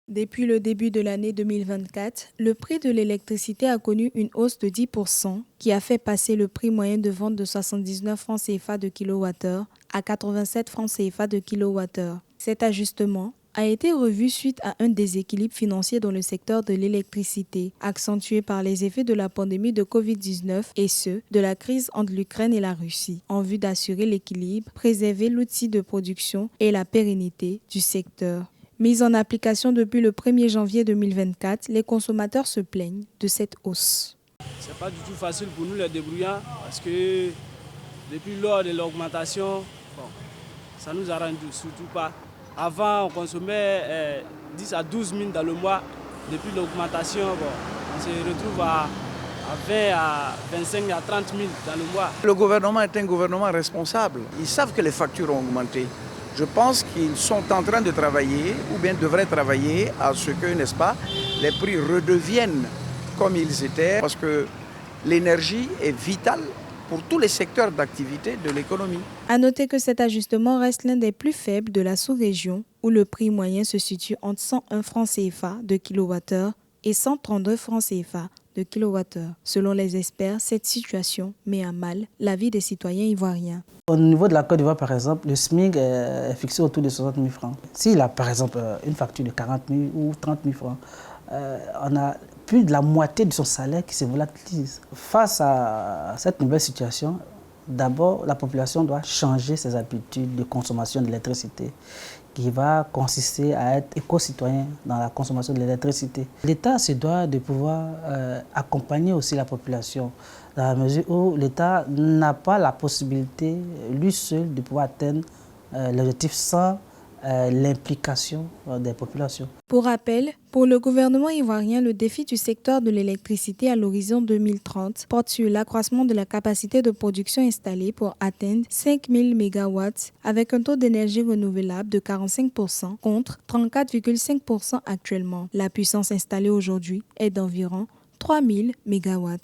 Depuis le début de l'année 2024, le prix de l'électricité a connu une hausse de 10% qui a fait passer le prix moyen de vente de 79 francs CFA de kWh à 87 francs CFA de kWh. Cet ajustement a été revu suite à un déséquilibre financier dans le secteur de l'électricité, accentué par les effets de la pandémie de Covid-19 et ceux de la crise entre l'Ukraine et la Russie, en vue d'assurer l'équilibre, préserver l'outil de production et la pérennité du secteur. Mise en application depuis le 1er janvier 2024, les consommateurs se plaignent de cette hausse. Ce n'est pas du tout facile pour nous les débrouillards parce que depuis lors de l'augmentation, ça ne nous arrange surtout pas. Avant, on consommait 10 à 12 000 dans le mois. Depuis l'augmentation, on se retrouve à 20 à 25 à 30 000 dans le mois. Le gouvernement est un gouvernement responsable. Ils savent que les factures ont augmenté. Je pense qu'ils sont en train de travailler, ou bien devraient travailler, à ce que, n'est-ce pas, les prix redeviennent comme ils étaient, parce que l'énergie est vitale pour tous les secteurs d'activité de l'économie. À noter que cet ajustement reste l'un des plus faibles de la sous-région, où le prix moyen se situe entre 101 francs CFA de kWh et 132 francs CFA de kWh. Selon les experts, cette situation met à mal la vie des citoyens ivoiriens. Au niveau de la Côte d'Ivoire, par exemple, le SMIC est fixé autour de 60 000 francs. S'il a, par exemple, une facture de 40 000 ou 30 000 francs, on a plus de la moitié de son salaire qui se volatilise. Face à cette nouvelle situation, d'abord, la population doit changer ses habitudes de consommation d'électricité, qui va consister à être éco-citoyen dans la consommation de l'électricité. L'État se doit de pouvoir accompagner aussi la population, dans la mesure où l'État n'a pas la possibilité, lui seul, de pouvoir atteindre l'objectif sans l'implication des populations. Pour rappel, pour le gouvernement ivoirien, le défi du secteur de l'électricité à l'horizon 2030 porte sur l'accroissement de la capacité de production installée pour atteindre 5000 MW avec un taux d'énergie renouvelable de 45% contre 34,5% actuellement. La puissance installée aujourd'hui est d'environ 3000 MW.